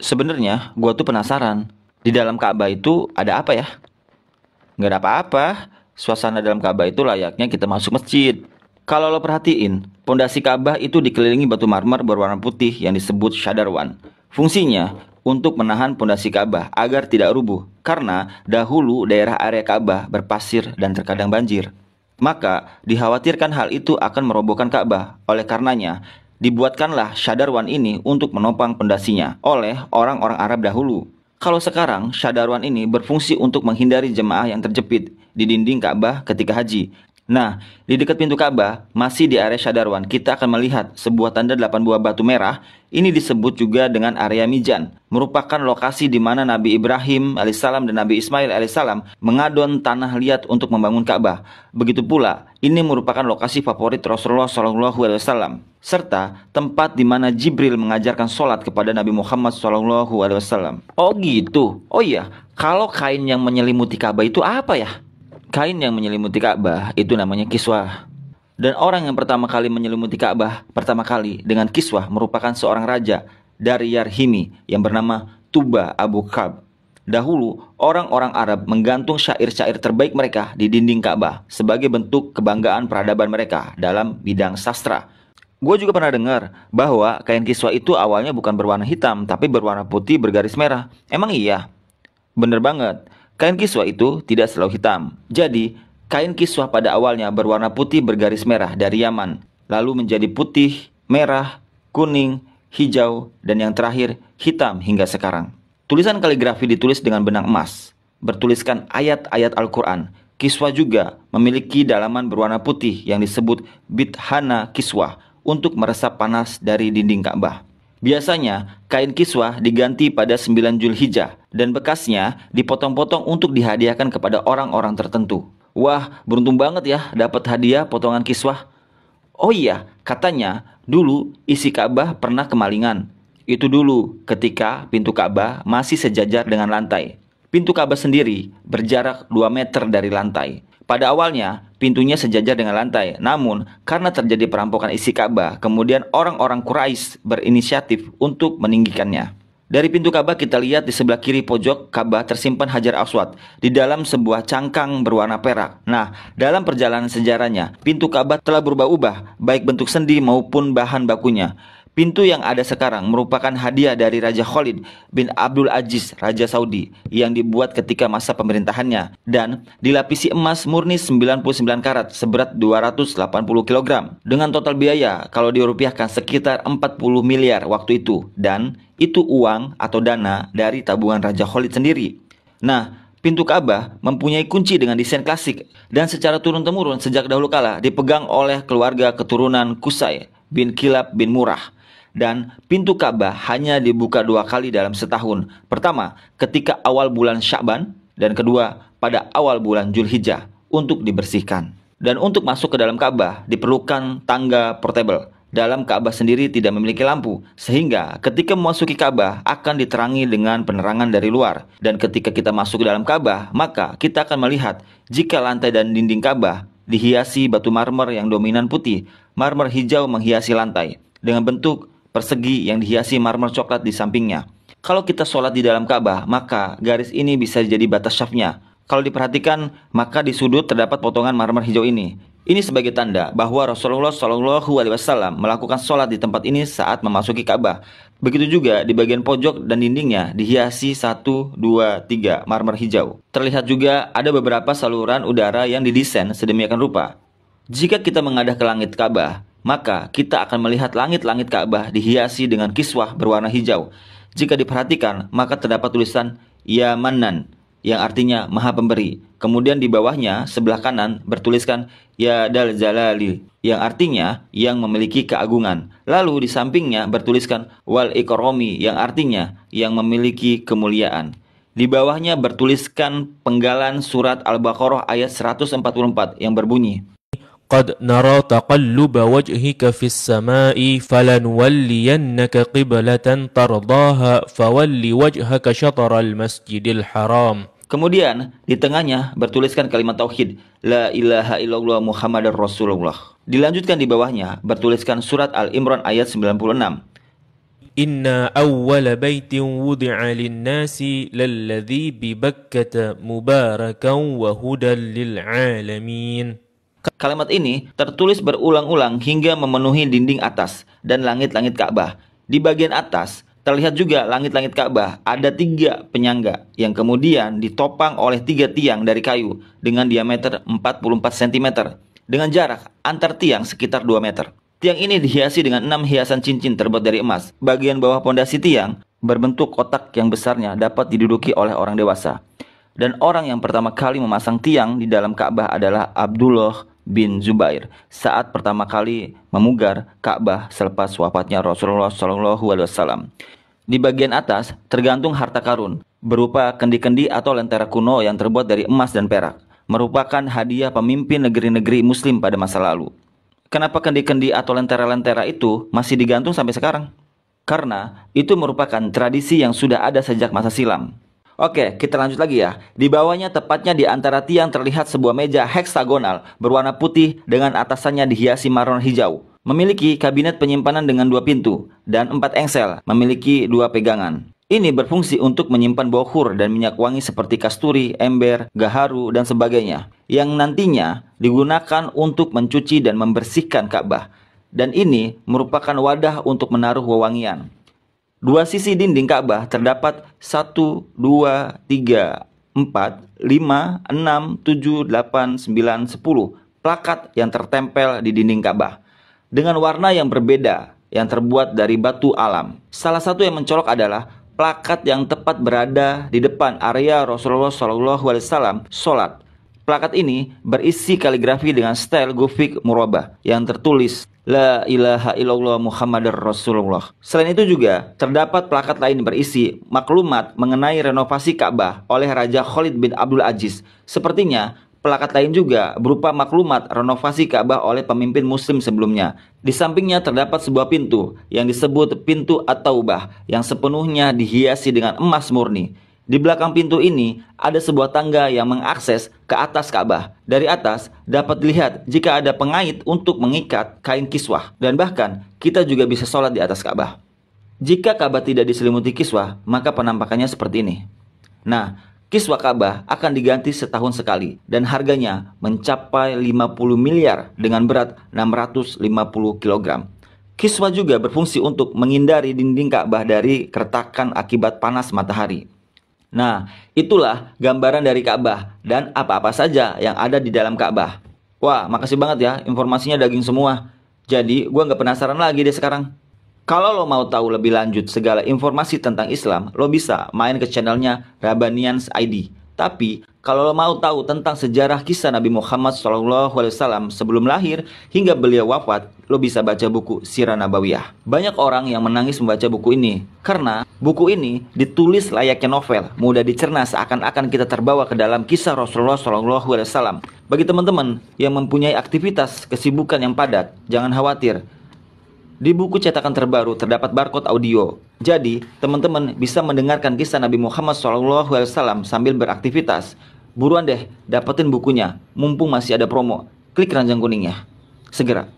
Sebenarnya gua tuh penasaran, di dalam Ka'bah itu ada apa ya? Nggak ada apa-apa. Suasana dalam Ka'bah itu layaknya kita masuk masjid. Kalau lo perhatiin, pondasi Ka'bah itu dikelilingi batu marmer berwarna putih yang disebut Shadarwan. Fungsinya untuk menahan pondasi Ka'bah agar tidak rubuh, karena dahulu daerah area Ka'bah berpasir dan terkadang banjir. Maka dikhawatirkan hal itu akan merobohkan Ka'bah. Oleh karenanya, dibuatkanlah Shadarwan ini untuk menopang pondasinya oleh orang-orang Arab dahulu. Kalau sekarang, Shadarwan ini berfungsi untuk menghindari jemaah yang terjepit di dinding Ka'bah ketika haji. Nah, di dekat pintu Ka'bah, masih di area Shadarwan, kita akan melihat sebuah tanda 8 buah batu merah. Ini disebut juga dengan area Mijan, merupakan lokasi di mana Nabi Ibrahim alaihissalam dan Nabi Ismail alaihissalam mengadon tanah liat untuk membangun Ka'bah. Begitu pula, ini merupakan lokasi favorit Rasulullah SAW, serta tempat di mana Jibril mengajarkan sholat kepada Nabi Muhammad SAW. Oh gitu. Oh iya, kalau kain yang menyelimuti Ka'bah itu apa ya? Kain yang menyelimuti Ka'bah itu namanya kiswah. Dan orang yang pertama kali menyelimuti Ka'bah pertama kali dengan kiswah merupakan seorang raja dari Yarhimi yang bernama Tuba Abu Kab. Dahulu, orang-orang Arab menggantung syair-syair terbaik mereka di dinding Ka'bah sebagai bentuk kebanggaan peradaban mereka dalam bidang sastra. Gue juga pernah dengar bahwa kain kiswah itu awalnya bukan berwarna hitam tapi berwarna putih bergaris merah. Emang iya? Bener banget. Kain kiswah itu tidak selalu hitam. Jadi, kain kiswah pada awalnya berwarna putih bergaris merah dari Yaman, lalu menjadi putih, merah, kuning, hijau, dan yang terakhir hitam hingga sekarang. Tulisan kaligrafi ditulis dengan benang emas, bertuliskan ayat-ayat Al-Quran. Kiswah juga memiliki dalaman berwarna putih yang disebut bithana kiswah untuk meresap panas dari dinding Ka'bah. Biasanya, kain kiswah diganti pada 9 Zulhijjah dan bekasnya dipotong-potong untuk dihadiahkan kepada orang-orang tertentu. Wah, beruntung banget ya dapat hadiah potongan kiswah. Oh iya, katanya dulu isi Ka'bah pernah kemalingan. Itu dulu ketika pintu Ka'bah masih sejajar dengan lantai. Pintu Ka'bah sendiri berjarak 2 meter dari lantai. Pada awalnya, pintunya sejajar dengan lantai. Namun, karena terjadi perampokan isi Ka'bah, kemudian orang-orang Quraisy berinisiatif untuk meninggikannya. Dari pintu Ka'bah kita lihat di sebelah kiri pojok Ka'bah tersimpan Hajar Aswad di dalam sebuah cangkang berwarna perak. Nah, dalam perjalanan sejarahnya, pintu Ka'bah telah berubah-ubah, baik bentuk sendi maupun bahan bakunya. Pintu yang ada sekarang merupakan hadiah dari Raja Khalid bin Abdul Aziz, Raja Saudi, yang dibuat ketika masa pemerintahannya dan dilapisi emas murni 99 karat seberat 280 kg dengan total biaya kalau dirupiahkan sekitar 40 miliar waktu itu, dan itu uang atau dana dari tabungan Raja Khalid sendiri. Nah, pintu Ka'bah mempunyai kunci dengan desain klasik dan secara turun-temurun sejak dahulu kala dipegang oleh keluarga keturunan Qusay bin Kilab bin Murrah. Dan pintu Ka'bah hanya dibuka 2 kali dalam setahun. Pertama, ketika awal bulan Sya'ban, dan kedua, pada awal bulan Zulhijjah untuk dibersihkan. Dan untuk masuk ke dalam Ka'bah diperlukan tangga portable. Dalam Ka'bah sendiri tidak memiliki lampu, sehingga ketika memasuki Ka'bah akan diterangi dengan penerangan dari luar. Dan ketika kita masuk ke dalam Ka'bah, maka kita akan melihat jika lantai dan dinding Ka'bah dihiasi batu marmer yang dominan putih, marmer hijau menghiasi lantai dengan bentuk persegi yang dihiasi marmer coklat di sampingnya. Kalau kita sholat di dalam Ka'bah, maka garis ini bisa jadi batas syafnya. Kalau diperhatikan, maka di sudut terdapat potongan marmer hijau ini. Ini sebagai tanda bahwa Rasulullah SAW melakukan sholat di tempat ini saat memasuki Ka'bah. Begitu juga di bagian pojok dan dindingnya dihiasi 1, 2, 3 marmer hijau. Terlihat juga ada beberapa saluran udara yang didesain sedemikian rupa. Jika kita mengadah ke langit Ka'bah, maka kita akan melihat langit-langit Ka'bah dihiasi dengan kiswah berwarna hijau. Jika diperhatikan, maka terdapat tulisan Ya Mannan, yang artinya Maha Pemberi. Kemudian di bawahnya, sebelah kanan, bertuliskan Ya Dal Jalali, yang artinya yang memiliki keagungan. Lalu di sampingnya bertuliskan Wal Ikromi, yang artinya yang memiliki kemuliaan. Di bawahnya bertuliskan penggalan surat Al-Baqarah ayat 144 yang berbunyi, قد نرى تقلب وجهك في السماء فلنولينك قبلة ترضاها فول وجهك شطر المسجد الحرام. Kemudian di tengahnya bertuliskan kalimat tauhid, La ilaha illallah Muhammadar Rasulullah. Dilanjutkan di bawahnya bertuliskan surat Al-Imran ayat 96. Inna awwala baitin wudi'a linnasi lalladhi bibakkata mubarakan wa hudan lil'alamin. Kalimat ini tertulis berulang-ulang hingga memenuhi dinding atas dan langit-langit Ka'bah. Di bagian atas terlihat juga langit-langit Ka'bah ada 3 penyangga yang kemudian ditopang oleh 3 tiang dari kayu dengan diameter 44 cm dengan jarak antar tiang sekitar 2 meter. Tiang ini dihiasi dengan 6 hiasan cincin terbuat dari emas. Bagian bawah pondasi tiang berbentuk kotak yang besarnya dapat diduduki oleh orang dewasa. Dan orang yang pertama kali memasang tiang di dalam Ka'bah adalah Abdullah bin Zubair saat pertama kali memugar Ka'bah selepas wafatnya Rasulullah SAW. Di bagian atas tergantung harta karun berupa kendi-kendi atau lentera kuno yang terbuat dari emas dan perak, merupakan hadiah pemimpin negeri-negeri Muslim pada masa lalu. Kenapa kendi-kendi atau lentera-lentera itu masih digantung sampai sekarang? Karena itu merupakan tradisi yang sudah ada sejak masa silam. Oke, kita lanjut lagi ya. Di bawahnya tepatnya di antara tiang terlihat sebuah meja heksagonal berwarna putih dengan atasannya dihiasi marmer hijau. Memiliki kabinet penyimpanan dengan 2 pintu dan 4 engsel, memiliki 2 pegangan. Ini berfungsi untuk menyimpan baukhur dan minyak wangi seperti kasturi, ember, gaharu, dan sebagainya, yang nantinya digunakan untuk mencuci dan membersihkan Ka'bah. Dan ini merupakan wadah untuk menaruh wewangian. 2 sisi dinding Ka'bah terdapat 1, 2, 3, 4, 5, 6, 7, 8, 9, 10 plakat yang tertempel di dinding Ka'bah dengan warna yang berbeda yang terbuat dari batu alam. Salah satu yang mencolok adalah plakat yang tepat berada di depan area Rasulullah SAW sholat. Plakat ini berisi kaligrafi dengan style Gothic murabah yang tertulis La ilaha illallah Muhammadar Rasulullah. Selain itu juga terdapat plakat lain berisi maklumat mengenai renovasi Ka'bah oleh Raja Khalid bin Abdul Aziz. Sepertinya plakat lain juga berupa maklumat renovasi Ka'bah oleh pemimpin muslim sebelumnya. Di sampingnya terdapat sebuah pintu yang disebut pintu At-Taubah yang sepenuhnya dihiasi dengan emas murni. Di belakang pintu ini ada sebuah tangga yang mengakses ke atas Ka'bah. Dari atas dapat dilihat jika ada pengait untuk mengikat kain kiswah. Dan bahkan kita juga bisa sholat di atas Ka'bah. Jika Ka'bah tidak diselimuti kiswah, maka penampakannya seperti ini. Nah, kiswah Ka'bah akan diganti setahun sekali dan harganya mencapai 50 miliar dengan berat 650 kg. Kiswah juga berfungsi untuk menghindari dinding Ka'bah dari keretakan akibat panas matahari. Nah, itulah gambaran dari Ka'bah dan apa-apa saja yang ada di dalam Ka'bah. Wah, makasih banget ya, informasinya daging semua. Jadi, gua nggak penasaran lagi deh sekarang. Kalau lo mau tahu lebih lanjut segala informasi tentang Islam, lo bisa main ke channelnya Rabbanians ID. Tapi, kalau lo mau tahu tentang sejarah kisah Nabi Muhammad SAW sebelum lahir hingga beliau wafat, lo bisa baca buku Sirah Nabawiyah. Banyak orang yang menangis membaca buku ini, karena buku ini ditulis layaknya novel, mudah dicerna seakan-akan kita terbawa ke dalam kisah Rasulullah SAW. Bagi teman-teman yang mempunyai aktivitas kesibukan yang padat, jangan khawatir. Di buku cetakan terbaru terdapat barcode audio. Jadi, teman-teman bisa mendengarkan kisah Nabi Muhammad SAW sambil beraktivitas. Buruan deh, dapetin bukunya. Mumpung masih ada promo. Klik keranjang kuningnya. Segera.